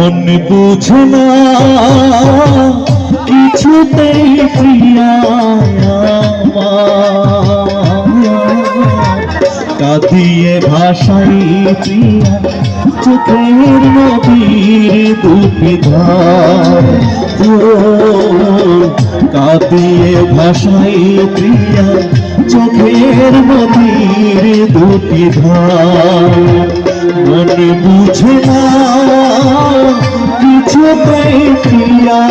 মন বুঝে না কিছুতেই প্রিয়া কাঁদিয়ে ভাষাই প্রিয়া চোখের নদীর দুটি ধার কাঁদিয়ে ভাষাই প্রিয়া চোখের নদীর দুটি ধার মন বুঝে না কিছুতেই প্রিয়া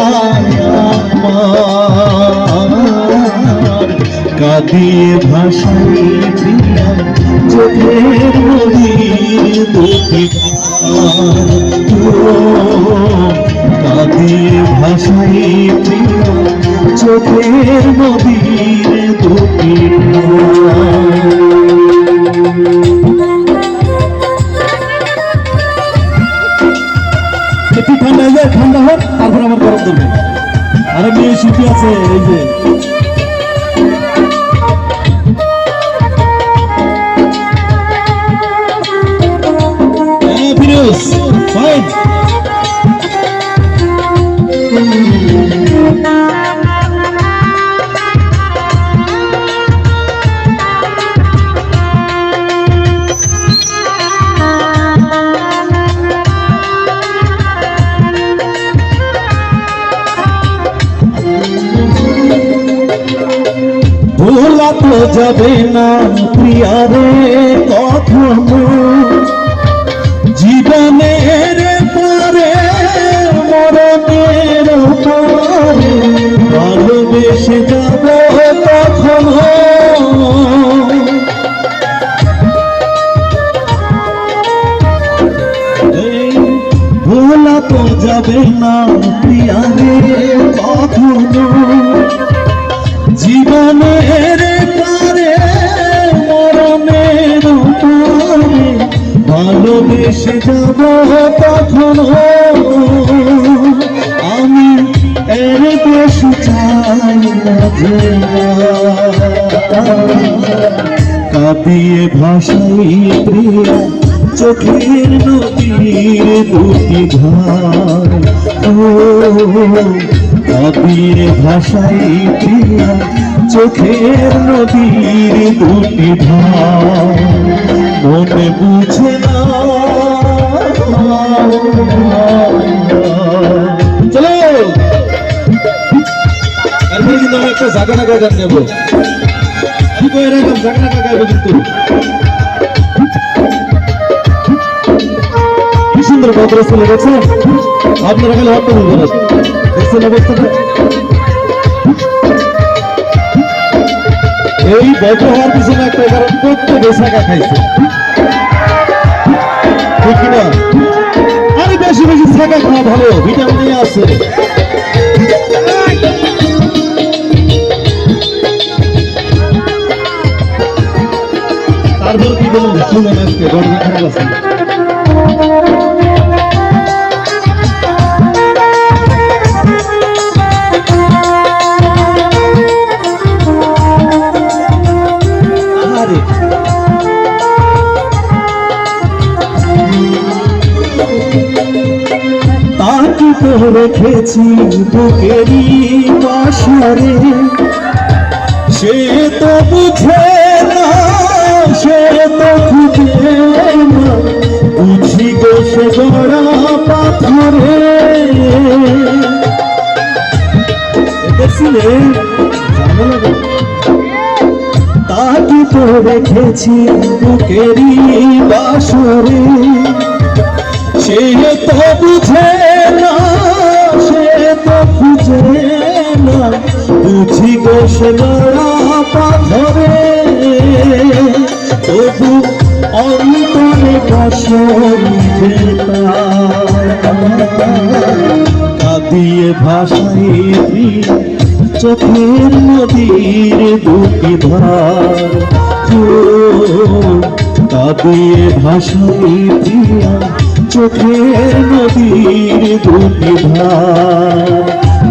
কাঁদিয়ে ভাষাই প্রিয়া চোখের নদীর দুটি কাঁদিয়ে ভাষাই প্রিয়া চোখের নদীর দুটি একটু ঠান্ডা হয়ে যায়, ঠান্ডা হোক তারপর আমার গরম ধরবে। আরে মেয়ে শিল্পী আছে এই যে ফিরোজ ফাইন ভোলা তো যাবে না প্রিয়া রে কখনো জীবনের পরে মরণের পরে ভালোবেসে যাব কখনো ভোলা তো যাবে না প্রিয়া রে কখনো জীবনের পরে মরণের পরে ভালোবেসে যাব কখনো আমি এর বেশি চাই না যে কাঁদিয়ে ভাষাই প্রিয়া চোখের নদীর দুটি ধার কাঁদিয়ে ভাষাই প্রিয়া চোখের নদীর দুটি ধার মনে বুঝে না চলো এরপরে কিন্তু আমি একটা জাগা নাগা গান নেবো কি করে এরকম জাগা নাগা গাইবো কিন্তু কি সুন্দর ভদ্র ছেলে দেখছেন আপনারা খালি হাত তুলুন দেখছেন অবস্থাটা এই ভদ্র হওয়ার পিছনে একটা কারণ প্রত্যেকে শাখা খাইছে ঠিক কিনা আরে বেশি বেশি শাখা খাওয়া ভালো ভিটামিন আছে তারপর কি বলুন শুনুন আজকে গড় খারাপ আছে রেখেছি বুকেরই বাসরে সে তো বুঝে না সে তো খুঁজে না বুঝি গো সে গড়া পাথরে দেখছিলে তাকে তো রেখেছি বুকেরই বাসরে সে তো বুঝে না সে তো খুঁজে না বুঝি গো সে গড়া পাথরে তবু অন্তরে বসে কাঁদিয়ে ভাষাই প্রিয়া চোখের নদীর দুটি ধার কাঁদিয়ে ভাষাই প্রিয়া চোখের নদীর দুটি ধার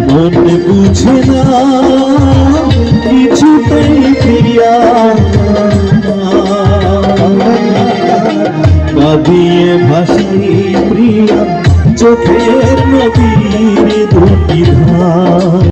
মন বুঝে না কিছুতেই প্রিয়া কাঁদিয়ে ভাষাই প্রিয়া চোখ ফের নদীর দুটি ধার